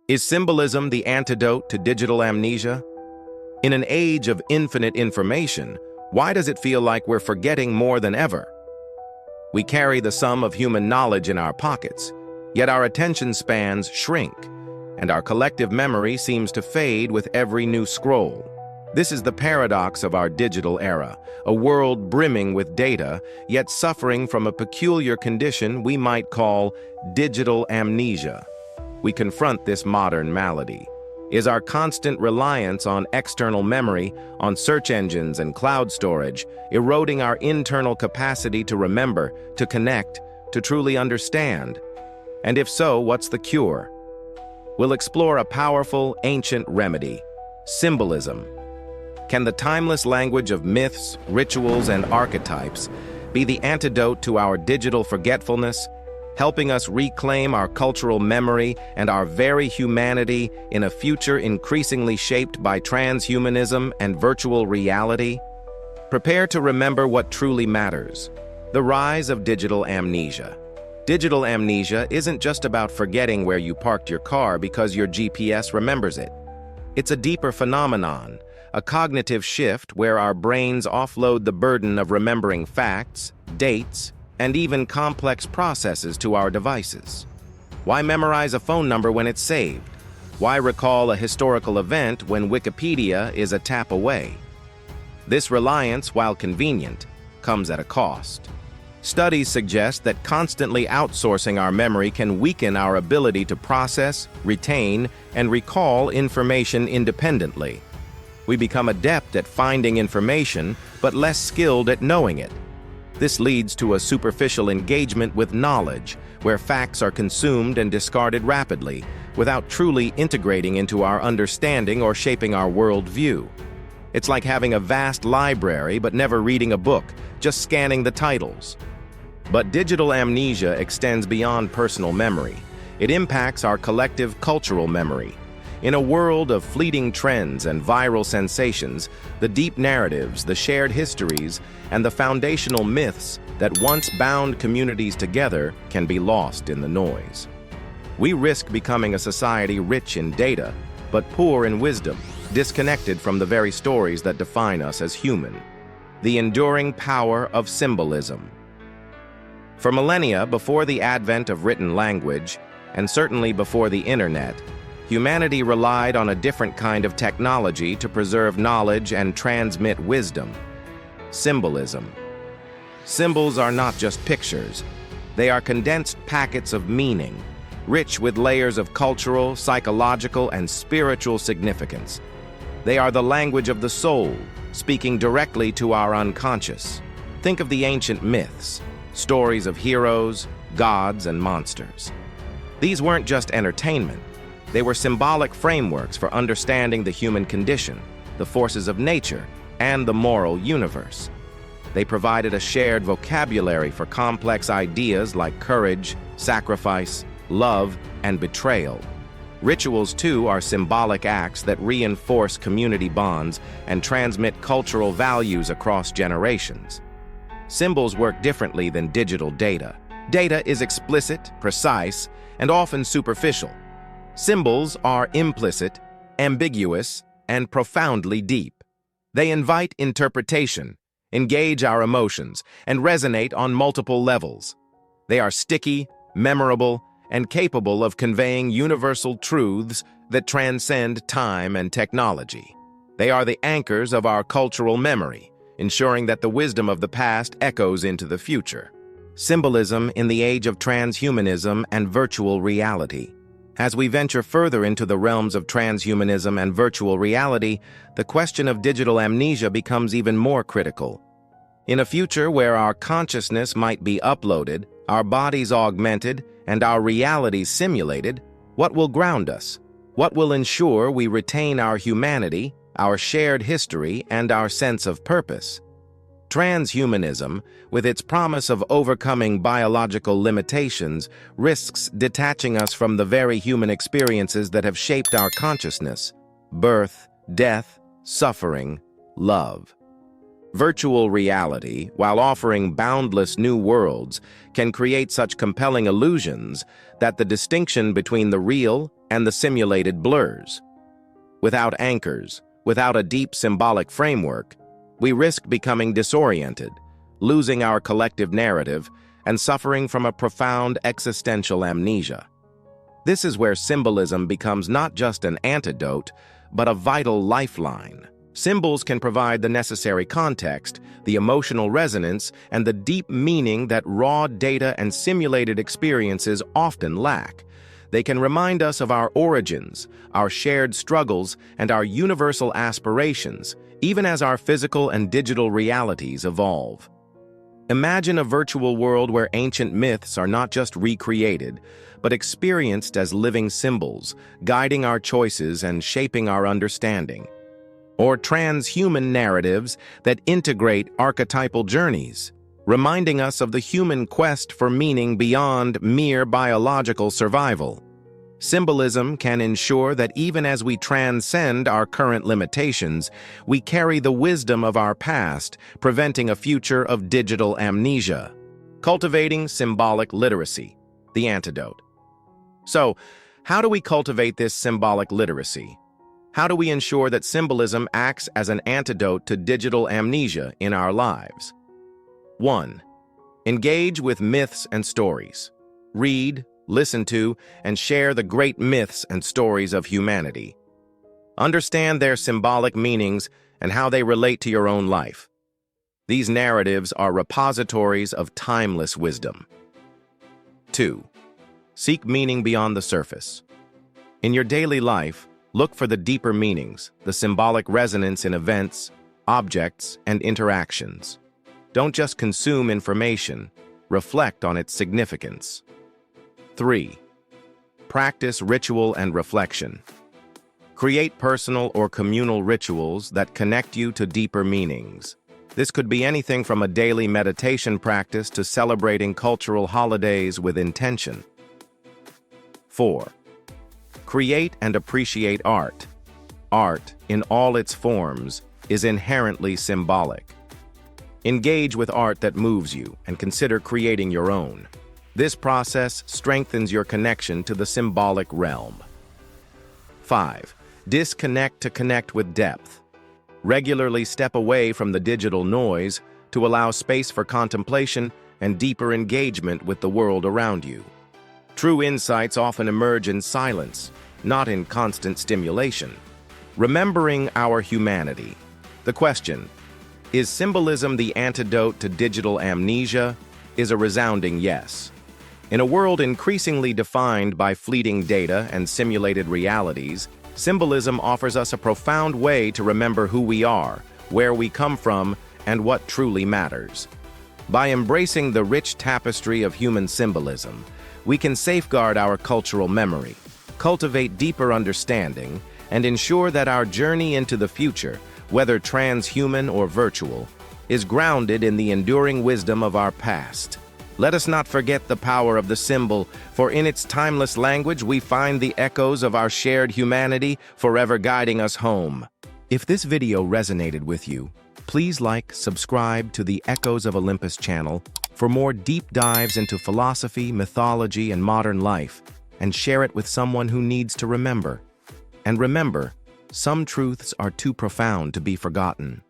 Is symbolism the antidote to digital amnesia? In an age of infinite information, why does it feel like we're forgetting more than ever? We carry the sum of human knowledge in our pockets, yet our attention spans shrink, and our collective memory seems to fade with every new scroll. This is the paradox of our digital era, a world brimming with data, yet suffering from a peculiar condition we might call digital amnesia. We confront this modern malady. Is our constant reliance on external memory, on search engines and cloud storage, eroding our internal capacity to remember, to connect, to truly understand? And if so, what's the cure? We'll explore a powerful, ancient remedy: symbolism. Can the timeless language of myths, rituals, and archetypes be the antidote to our digital forgetfulness, helping us reclaim our cultural memory and our very humanity in a future increasingly shaped by transhumanism and virtual reality? Prepare to remember what truly matters: the rise of digital amnesia. Digital amnesia isn't just about forgetting where you parked your car because your GPS remembers it. It's a deeper phenomenon, a cognitive shift where our brains offload the burden of remembering facts, dates, and even complex processes to our devices. Why memorize a phone number when it's saved? Why recall a historical event when Wikipedia is a tap away? This reliance, while convenient, comes at a cost. Studies suggest that constantly outsourcing our memory can weaken our ability to process, retain, and recall information independently. We become adept at finding information, but less skilled at knowing it. This leads to a superficial engagement with knowledge, where facts are consumed and discarded rapidly, without truly integrating into our understanding or shaping our worldview. It's like having a vast library but never reading a book, just scanning the titles. But digital amnesia extends beyond personal memory. It impacts our collective cultural memory. In a world of fleeting trends and viral sensations, the deep narratives, the shared histories, and the foundational myths that once bound communities together can be lost in the noise. We risk becoming a society rich in data, but poor in wisdom, disconnected from the very stories that define us as human. The enduring power of symbolism. For millennia before the advent of written language, and certainly before the internet, humanity relied on a different kind of technology to preserve knowledge and transmit wisdom: symbolism. Symbols are not just pictures. They are condensed packets of meaning, rich with layers of cultural, psychological, and spiritual significance. They are the language of the soul, speaking directly to our unconscious. Think of the ancient myths, stories of heroes, gods, and monsters. These weren't just entertainment. They were symbolic frameworks for understanding the human condition, the forces of nature, and the moral universe. They provided a shared vocabulary for complex ideas like courage, sacrifice, love, and betrayal. Rituals, too, are symbolic acts that reinforce community bonds and transmit cultural values across generations. Symbols work differently than digital data. Data is explicit, precise, and often superficial. Symbols are implicit, ambiguous, and profoundly deep. They invite interpretation, engage our emotions, and resonate on multiple levels. They are sticky, memorable, and capable of conveying universal truths that transcend time and technology. They are the anchors of our cultural memory, ensuring that the wisdom of the past echoes into the future. Symbolism in the age of transhumanism and virtual reality. As we venture further into the realms of transhumanism and virtual reality, the question of digital amnesia becomes even more critical. In a future where our consciousness might be uploaded, our bodies augmented, and our realities simulated, what will ground us? What will ensure we retain our humanity, our shared history, and our sense of purpose? Transhumanism, with its promise of overcoming biological limitations, risks detaching us from the very human experiences that have shaped our consciousness: birth, death, suffering, love. Virtual reality, while offering boundless new worlds, can create such compelling illusions that the distinction between the real and the simulated blurs. Without anchors, without a deep symbolic framework, we risk becoming disoriented, losing our collective narrative, and suffering from a profound existential amnesia. This is where symbolism becomes not just an antidote, but a vital lifeline. Symbols can provide the necessary context, the emotional resonance, and the deep meaning that raw data and simulated experiences often lack. They can remind us of our origins, our shared struggles, and our universal aspirations, even as our physical and digital realities evolve. Imagine a virtual world where ancient myths are not just recreated, but experienced as living symbols, guiding our choices and shaping our understanding. Or transhuman narratives that integrate archetypal journeys, reminding us of the human quest for meaning beyond mere biological survival. Symbolism can ensure that even as we transcend our current limitations, we carry the wisdom of our past, preventing a future of digital amnesia. Cultivating symbolic literacy, the antidote. So, how do we cultivate this symbolic literacy? How do we ensure that symbolism acts as an antidote to digital amnesia in our lives? 1. Engage with myths and stories. Read, listen to, and share the great myths and stories of humanity. Understand their symbolic meanings and how they relate to your own life. These narratives are repositories of timeless wisdom. 2. Seek meaning beyond the surface. In your daily life, look for the deeper meanings, the symbolic resonance in events, objects, and interactions. Don't just consume information, reflect on its significance. 3. Practice ritual and reflection. Create personal or communal rituals that connect you to deeper meanings. This could be anything from a daily meditation practice to celebrating cultural holidays with intention. 4. Create and appreciate art. Art, in all its forms, is inherently symbolic. Engage with art that moves you and consider creating your own. This process strengthens your connection to the symbolic realm. 5. Disconnect to connect with depth. Regularly step away from the digital noise to allow space for contemplation and deeper engagement with the world around you. True insights often emerge in silence, not in constant stimulation. Remembering our humanity. The question, is symbolism the antidote to digital amnesia? Is a resounding yes. In a world increasingly defined by fleeting data and simulated realities, symbolism offers us a profound way to remember who we are, where we come from, and what truly matters. By embracing the rich tapestry of human symbolism, we can safeguard our cultural memory, cultivate deeper understanding, and ensure that our journey into the future, whether transhuman or virtual, is grounded in the enduring wisdom of our past. Let us not forget the power of the symbol, for in its timeless language we find the echoes of our shared humanity forever guiding us home. If this video resonated with you, please subscribe to the Echoes of Olympus channel for more deep dives into philosophy, mythology, and modern life, and share it with someone who needs to remember. And remember, some truths are too profound to be forgotten.